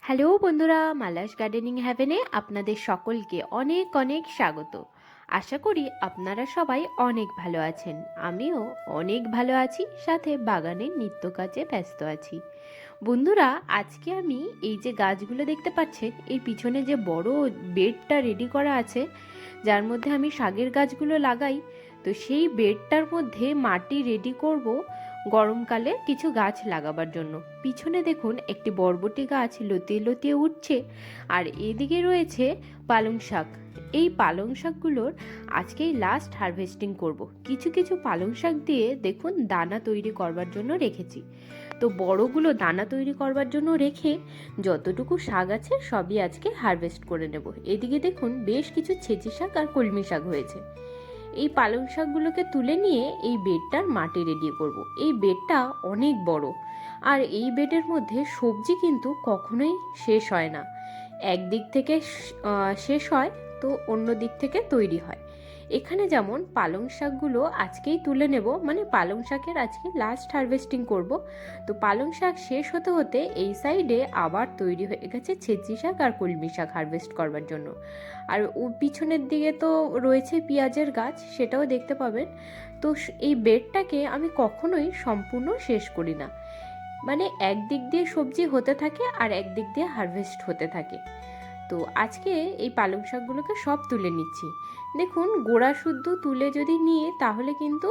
Hello বন্ধুরা, Mala's gardening হ্যাভেনে আপনাদের সকলকে অনেক অনেক স্বাগত। আশা করি আপনারা সবাই অনেক ভালো আছেন। আমিও অনেক ভালো আছি, সাথে বাগানের নিত্য কাজে ব্যস্ত আছি। বন্ধুরা, আজকে আমি এই যে গাছগুলো দেখতে পাচ্ছেন, এর পিছনে যে বড় বেডটা রেডি করা আছে, যার মধ্যে আমি শাকের গাছগুলো লাগাই, তো সেই বেডটার মধ্যে মাটি রেডি করব গরমকালে কিছু গাছ লাগাবার জন্য। পিছনে দেখুন একটি বরবটি গাছ লতিয়ে লতিয়ে উঠছে, আর এদিকে রয়েছে পালং শাক। এই পালং শাকগুলোর আজকেই লাস্ট হারভেস্টিং করব। কিছু কিছু পালং শাক দিয়ে দেখুন দানা তৈরি করবার জন্য রেখেছি। তো বড়গুলো দানা তৈরি করবার জন্য রেখে যতটুকু শাক আছে সবই আজকে হারভেস্ট করে নেব। এদিকে দেখুন বেশ কিছু ছেঁচি শাক আর কলমি শাক হয়েছে। এই পালং শাকগুলোকে তুলে নিয়ে এই বেডটার মাটি রেডি করব। এই বেডটা অনেক বড়, আর এই বেডের মধ্যে সবজি কিন্তু কখনোই শেষ হয় না। একদিক থেকে শেষ হয় তো অন্য দিক থেকে তৈরি হয়। এখানে যেমন পালং শাকগুলো আজকেই তুলে নেব, মানে পালং শাকের আজকে লাস্ট হারভেস্টিং করব। তো পালং শাক শেষ হতে হতে এই সাইডে আবার তৈরি হয়ে গেছে ছেঁচি শাক আর কলমি শাক হারভেস্ট করবার জন্য। আর ও পিছনের দিকে তো রয়েছে পেঁয়াজের গাছ, সেটাও দেখতে পাবেন। তো এই বেডটাকে আমি কখনোই সম্পূর্ণ শেষ করি না, মানে একদিক দিয়ে সবজি হতে থাকে আর একদিক দিয়ে হারভেস্ট হতে থাকে। তো আজকে এই পালং শাকগুলোকে সব তুলে নিচ্ছি। দেখুন গোড়া শুদ্ধ তুলে যদি নিয়ে তাহলে কিন্তু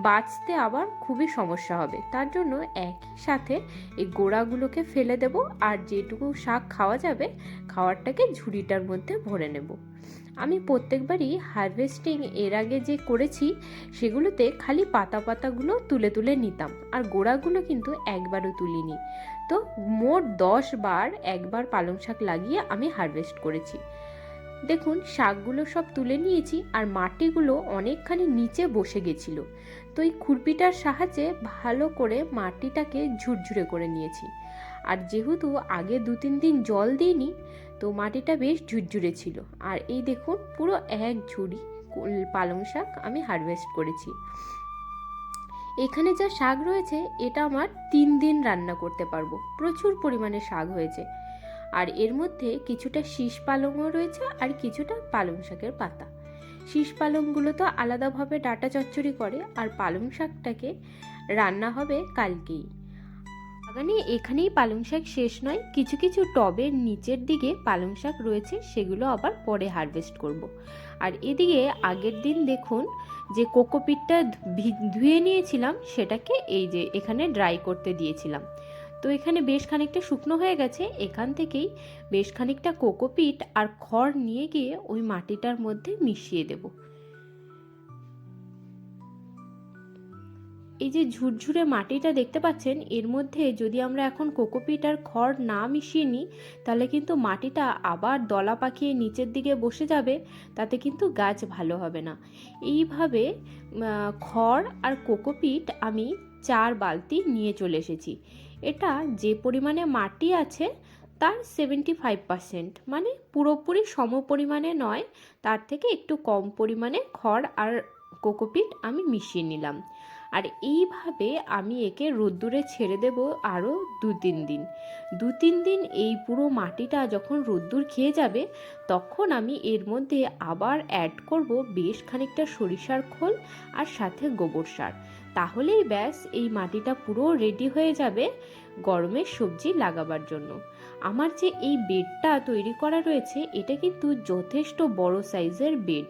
বাঁচতে আবার খুবই সমস্যা হবে। তার জন্য একই সাথে এই গোড়াগুলোকে ফেলে দেব, আর যেটুকু শাক খাওয়া যাবে খাওয়ারটাকে ঝুড়িটার মধ্যে ভরে নেব। আমি প্রত্যেকবারই হারভেস্টিং এর আগে যে করেছি সেগুলোতে খালি পাতা পাতাগুলো তুলে তুলে নিতাম, আর গোড়াগুলো কিন্তু একবারও তুলিনি। তো মোট 10 বার একবার পালং শাক লাগিয়ে আমি হারভেস্ট করেছি। দেখুন শাকগুলো সব তুলে নিয়েছি, আর মাটিগুলো অনেকখানি নিচে বসে গেছিল। তো এই খুরপিটার সাহায্যে ভালো করে মাটিটাকে ঝুরঝুরে করে নিয়েছি। আর যেহেতু আগে 2-3 দিন জল দিইনি, তো মাটিটা বেশ ঝুরঝুরে ছিল। আর এই দেখুন পুরো এক ঝুড়ি পালং শাক আমি হারভেস্ট করেছি। এখানে যা শাক রয়েছে এটা আমার 3 দিন রান্না করতে পারবো, প্রচুর পরিমাণে শাক হয়েছে। আর এর মধ্যে কিছুটা শীষ পালংও রয়েছে আর কিছুটা পালং শাকের পাতা। শীষ পালংগুলো তো আলাদাভাবে ডাটা চচ্চড়ি করে, আর পালং শাকটাকে রান্না হবে কালকেই। বাগানে এখানেই পালং শাক শেষ নয়, কিছু কিছু টবের নিচের দিকে পালং শাক রয়েছে, সেগুলো আবার পরে হারভেস্ট করব। আর এদিকে আগের দিন দেখুন যে কোকোপিটটা ধুয়ে নিয়েছিলাম, সেটাকে এই যে এখানে ড্রাই করতে দিয়েছিলাম। তো এখানে বেশ খানিকটা শুকনো হয়ে গেছে। এখান থেকেই বেশ খানিকটা কোকোপিট আর খড় নিয়ে গিয়ে ওই মাটিটার মধ্যে মিশিয়ে দেবো। এই যে ঝুরঝুরে মাটিটা দেখতে পাচ্ছেন, এর মধ্যে যদি আমরা এখন কোকোপিট আর খড় না মিশিয়ে নিই তাহলে কিন্তু মাটিটা আবার দলা পাকিয়ে নিচের দিকে বসে যাবে, তাতে কিন্তু গাছ ভালো হবে না। এইভাবে খড় আর কোকোপিট আমি 4 বালতি নিয়ে চলে এসেছি। এটা যে পরিমাণে মাটি আছে তার 75%, মানে পুরোপুরি সম পরিমাণে নয়, তার থেকে একটু কম পরিমাণে খড় আর কোকোপিট আমি মিশিয়ে নিলাম। আর এইভাবে আমি একে রোদ্দুরে ছেড়ে দেব আরও 2-3 দিন। 2-3 দিন এই পুরো মাটিটা যখন রোদ্দুর খেয়ে যাবে, তখন আমি এর মধ্যে আবার অ্যাড করব বেশ খানিকটা সরিষার খোল আর সাথে গোবর সার। তাহলেই ব্যাস এই মাটিটা পুরো রেডি হয়ে যাবে গরমের সবজি লাগাবার জন্য। আমার যে এই বেডটা তৈরি করা রয়েছে এটা কিন্তু যথেষ্ট বড় সাইজের বেড।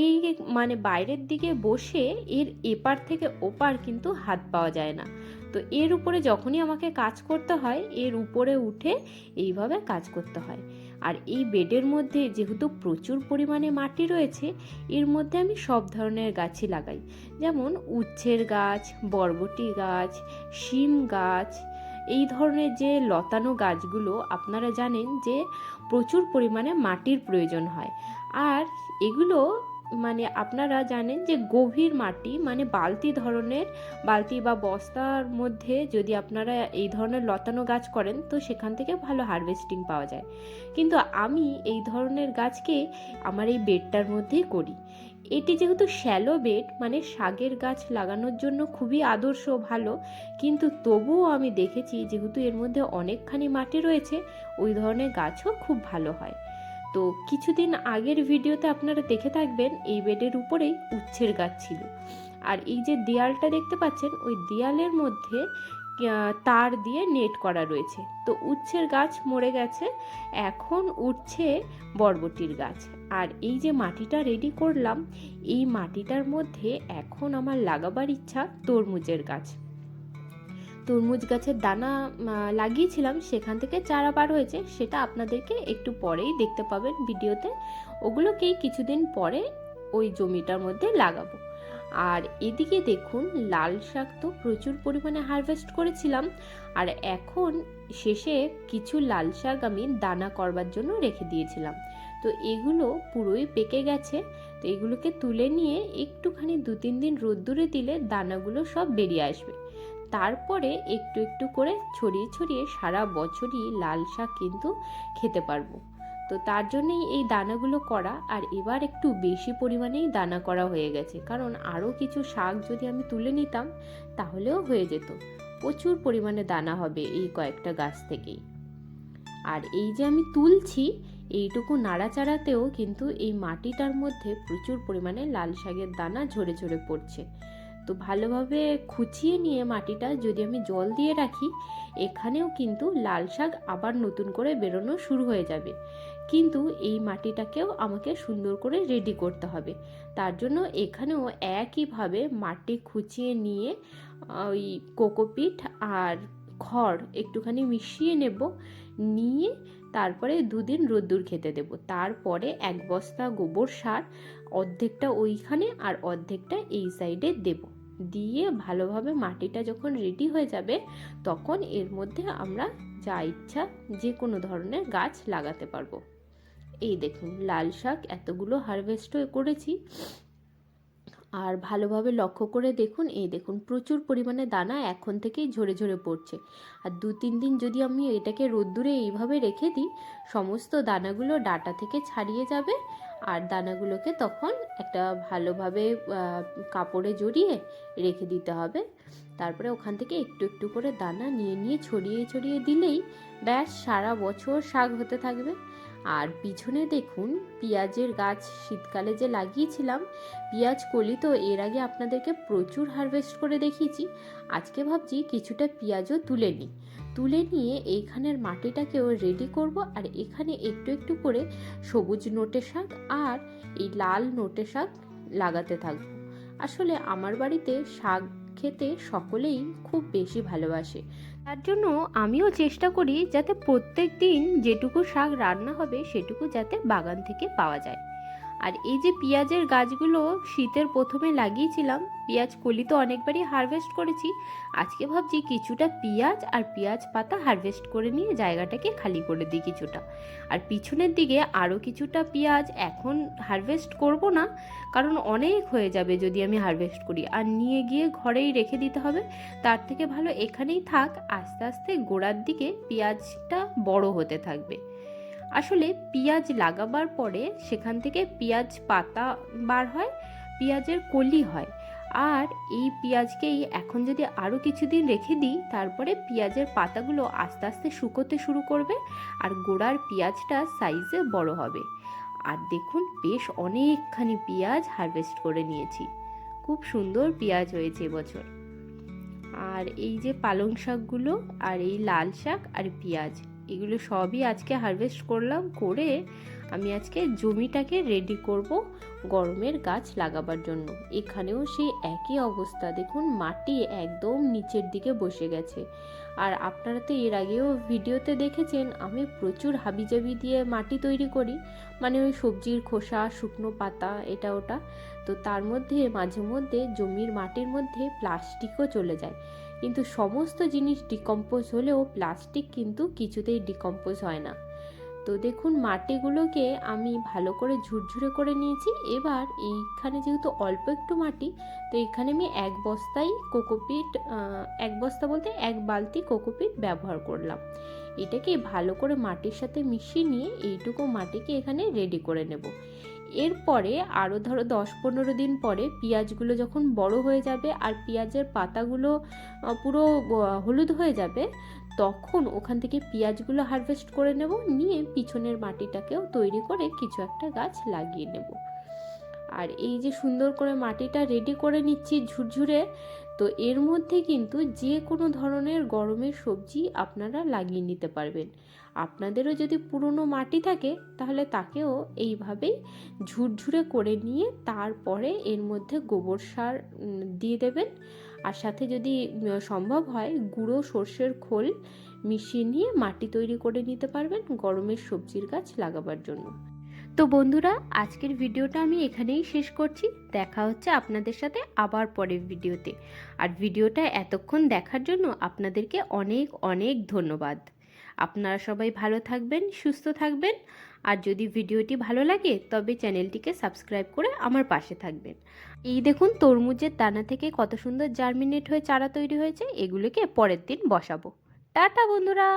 এই মানে বাইরের দিকে বসে এর এপার থেকে ওপার কিন্তু হাত পাওয়া যায় না। তো এর উপরে যখনই আমাকে কাজ করতে হয় এর উপরে উঠে এইভাবে কাজ করতে হয়। আর এই বেডের মধ্যে যেহেতু প্রচুর পরিমাণে মাটি রয়েছে, এর মধ্যে আমি সব ধরনের গাছই লাগাই, যেমন উচ্ছের গাছ, বরবটি গাছ, শিম গাছ। এই ধরনের যে লতানো গাছগুলো আপনারা জানেন যে প্রচুর পরিমাণে মাটির প্রয়োজন হয়, আর এগুলো মানে আপনারা জানেন যে গভীর মাটি মানে বালতি ধরনের, বালতি বা বস্তার মধ্যে যদি আপনারা এই ধরনের লতানো গাছ করেন তো সেখান থেকে ভালো হারভেস্টিং পাওয়া যায়। কিন্তু আমি এই ধরনের গাছকে আমার এই বেডটার মধ্যেই করি। এটি যেহেতু শ্যালো বেড মানে শাকের গাছ লাগানোর জন্য খুবই আদর্শ ভালো, কিন্তু তবুও আমি দেখেছি যেহেতু এর মধ্যে অনেকখানি মাটি রয়েছে ওই ধরনের গাছও খুব ভালো হয়। তো কিছুদিন আগের ভিডিওতে আপনারা দেখে থাকবেন এই বেডের উপরেই উচ্ছের গাছ ছিল। আর এই যে দেয়ালটা দেখতে পাচ্ছেন ওই দেয়ালের মধ্যে তার দিয়ে নেট করা রয়েছে। তো উচ্ছের গাছ মরে গেছে, এখন উঠছে বরবটির গাছ। আর এই যে মাটিটা রেডি করলাম এই মাটিটার মধ্যে এখন আমার লাগাবার ইচ্ছা তরমুজের গাছ। তরমুজ গাছের দানা লাগিয়েছিলাম, সেখান থেকে চারা বার হয়েছে, সেটা আপনাদেরকে একটু পরেই দেখতে পাবেন ভিডিওতে। ওগুলোকেই কিছুদিন পরে ওই জমিটার মধ্যে লাগাবো। আর এদিকে দেখুন লাল শাক তো প্রচুর পরিমাণে হারভেস্ট করেছিলাম, আর এখন শেষে কিছু লাল শাক আমি দানা করবার জন্য রেখে দিয়েছিলাম। তো এগুলো পুরোই পেকে গেছে। তো এগুলোকে তুলে নিয়ে একটুখানি 2-3 দিন রোদ্দুরে দিলে দানাগুলো সব বেরিয়ে আসবে। তারপরে একটু একটু করে ছড়িয়ে ছড়িয়ে সারা বছরই লাল শাক কিন্তু খেতে পারবো। তো তার জন্যই এই দানাগুলো করা। আর এবার একটু বেশি পরিমাণেই দানা করা হয়ে গেছে, কারণ আরও কিছু শাক যদি আমি তুলে নিতাম তাহলেও হয়ে যেত। প্রচুর পরিমাণে দানা হবে এই কয়েকটা গাছ থেকেই। আর এই যে আমি তুলছি এইটুকু নাড়াচাড়াতেও কিন্তু এই মাটিটার মধ্যে প্রচুর পরিমাণে লাল শাকের দানা ঝরে ঝরে পড়ছে। তো ভালোভাবে খুঁচিয়ে নিয়ে মাটিটা যদি আমি জল দিয়ে রাখি এখানেও কিন্তু লাল শাক আবার নতুন করে বেরোনো শুরু হয়ে যাবে। কিন্তু এই মাটিটাকেও আমাকে সুন্দর করে রেডি করতে হবে। তার জন্য এখানেও একইভাবে মাটি খুঁচিয়ে নিয়ে ওই কোকোপিট আর খড় একটুখানি মিশিয়ে নেব, নিয়ে তারপরে 2 দিন রোদ্দুর খেতে দেব। তারপরে 1 বস্তা গোবর সার অর্ধেকটা ওইখানে আর অর্ধেকটা এই সাইডে দেব। দিয়ে ভালোভাবে মাটিটা যখন রেডি হয়ে যাবে তখন এর মধ্যে আমরা যা ইচ্ছা যে কোনো ধরনের গাছ লাগাতে পারবো। এই দেখুন লাল শাক এতগুলো হারভেস্ট করেছি। আর ভালোভাবে লক্ষ্য করে দেখুন, এই দেখুন প্রচুর পরিমাণে দানা এখন থেকেই ঝরে ঝরে পড়ছে। আর 2-3 দিন যদি আমি এটাকে রোদ্দুরে এইভাবে রেখে দিই সমস্ত দানাগুলো ডাটা থেকে ছাড়িয়ে যাবে। আর দানাগুলোকে তখন একটা ভালোভাবে কাপড়ে জড়িয়ে রেখে দিতে হবে। তারপরে ওখান থেকে একটু একটু করে দানা নিয়ে নিয়ে ছড়িয়ে ছড়িয়ে দিলেই ব্যাস সারা বছর শাক হতে থাকবে। আর পিছনে দেখুন পেঁয়াজের গাছ শীতকালে যে লাগিয়েছিলাম, পেঁয়াজ কলি তো এর আগে আপনাদেরকে প্রচুর হারভেস্ট করে দেখিয়েছি। আজকে ভাবছি কিছুটা পেঁয়াজও তুলে নিই, তুলে নিয়ে এইখানের মাটিটাকেও রেডি করব। আর এখানে একটু একটু করে সবুজ নোটে শাক আর এই লাল নোটে শাক লাগাতে থাকবো। আসলে আমার বাড়িতে শাক খেতে সকলেই খুব বেশি ভালোবাসে, তার জন্য আমিও চেষ্টা করি যাতে প্রত্যেক দিন যেটুকু শাক রান্না হবে সেটুকু যাতে বাগান থেকে পাওয়া যায়। আর এই যে পেঁয়াজের গাছগুলো শীতের প্রথমে লাগিয়েছিলাম, পেঁয়াজ কলি তো অনেকবারই হারভেস্ট করেছি। আজকে ভাবছি কিছুটা পেঁয়াজ আর পেঁয়াজ পাতা হারভেস্ট করে নিয়ে জায়গাটাকে খালি করে দিই কিছুটা। আর পিছনের দিকে আরও কিছুটা পেঁয়াজ এখন হারভেস্ট করব না, কারণ অনেক হয়ে যাবে যদি আমি হারভেস্ট করি, আর নিয়ে গিয়ে ঘরেই রেখে দিতে হবে। তার থেকে ভালো এখানেই থাক, আস্তে আস্তে গোড়ার দিকে পেঁয়াজটা বড় হতে থাকবে। আসলে পেঁয়াজ লাগাবার পরে সেখান থেকে পেঁয়াজ পাতা বার হয়, পেঁয়াজের কলি হয়। আর এই পেঁয়াজকেই এখন যদি আরও কিছুদিন রেখে দিই তারপরে পেঁয়াজের পাতাগুলো আস্তে আস্তে শুকোতে শুরু করবে আর গোড়ার পেঁয়াজটা সাইজে বড় হবে। আর দেখুন বেশ অনেকখানি পেঁয়াজ হারভেস্ট করে নিয়েছি, খুব সুন্দর পেঁয়াজ হয়েছে এবছর। আর এই যে পালং শাকগুলো আর এই লাল শাক আর পেঁয়াজ এগুলো সবই আজকে হারভেস্ট করলাম, করে আমি আজকে জমিটাকে রেডি করব গরমের গাছ লাগাবার জন্য। এখানেও সেই একই অবস্থা, দেখুন মাটি একদম নিচের দিকে বসে গেছে। আর আপনারা তো এর আগেও ভিডিওতে দেখেছেন আমি প্রচুর হাবিজাবি দিয়ে মাটি তৈরি করি, মানে ওই সবজির খোসা শুকনো পাতা এটা ওটা। তো তার মধ্যে মাঝে মধ্যে জমির মাটির মধ্যে প্লাস্টিকও চলে যায়, কিন্তু সমস্ত জিনিস ডিকম্পোজ হলেও প্লাস্টিক কিন্তু কিছুতেই ডিকম্পোজ হয় না। তো তো দেখুন মাটিগুলোকে আমি ভালো করে ঝুরঝুরে করে নিয়েছি। এবার এইখানে যেহেতু অল্প একটু মাটি, তো এখানে আমি এক বস্তাই কোকোপিট, এক বস্তা বলতে এক বালতি কোকোপিট ব্যবহার করলাম। এটাকে ভালো করে মাটির সাথে মিশিয়ে নিয়ে এইটুকু মাটিকে এখানে রেডি করে নেব। এরপরে আরও ধরো 10-15 দিন পরে পেঁয়াজগুলো যখন বড় হয়ে যাবে আর পেঁয়াজের পাতাগুলো পুরো হলুদ হয়ে যাবে, তখন ওখান থেকে পেঁয়াজগুলো হারভেস্ট করে নেব, নিয়ে পিছনের মাটিটাকেও তৈরি করে কিছু একটা গাছ লাগিয়ে নেব। আর এই যে সুন্দর করে মাটিটা রেডি করে নিচ্ছি ঝুরঝুরে, তো এর মধ্যে কিন্তু যে কোনো ধরনের গরমের সবজি আপনারা লাগিয়ে নিতে পারবেন। আপনাদেরও যদি পুরনো মাটি থাকে তাহলে তাকেও এইভাবেই ঝুরঝুরে করে নিয়ে তারপরে এর মধ্যে গোবর সার দিয়ে দেবেন। আর সাথে যদি সম্ভব হয় গুঁড়ো সর্ষের খোল মিশিয়ে নিয়ে মাটি তৈরি করে নিতে পারবেন গরমের সবজির গাছ লাগাবার জন্য। তো বন্ধুরা, আজকের ভিডিওটা আমি এখানেই শেষ করছি। দেখা হচ্ছে আপনাদের সাথে আবার পরের ভিডিওতে। আর ভিডিওটা এতক্ষণ দেখার জন্য আপনাদেরকে অনেক অনেক ধন্যবাদ। আপনারা সবাই ভালো থাকবেন, সুস্থ থাকবেন। আর যদি ভিডিওটি ভালো লাগে তবে চ্যানেলটিকে সাবস্ক্রাইব করে আমার পাশে থাকবেন। এই দেখুন তরমুজের দানা থেকে কত সুন্দর জার্মিনেট হয়ে চারা তৈরি হয়েছে। এগুলোকে পরের দিন বসাবো। টাটা বন্ধুরা।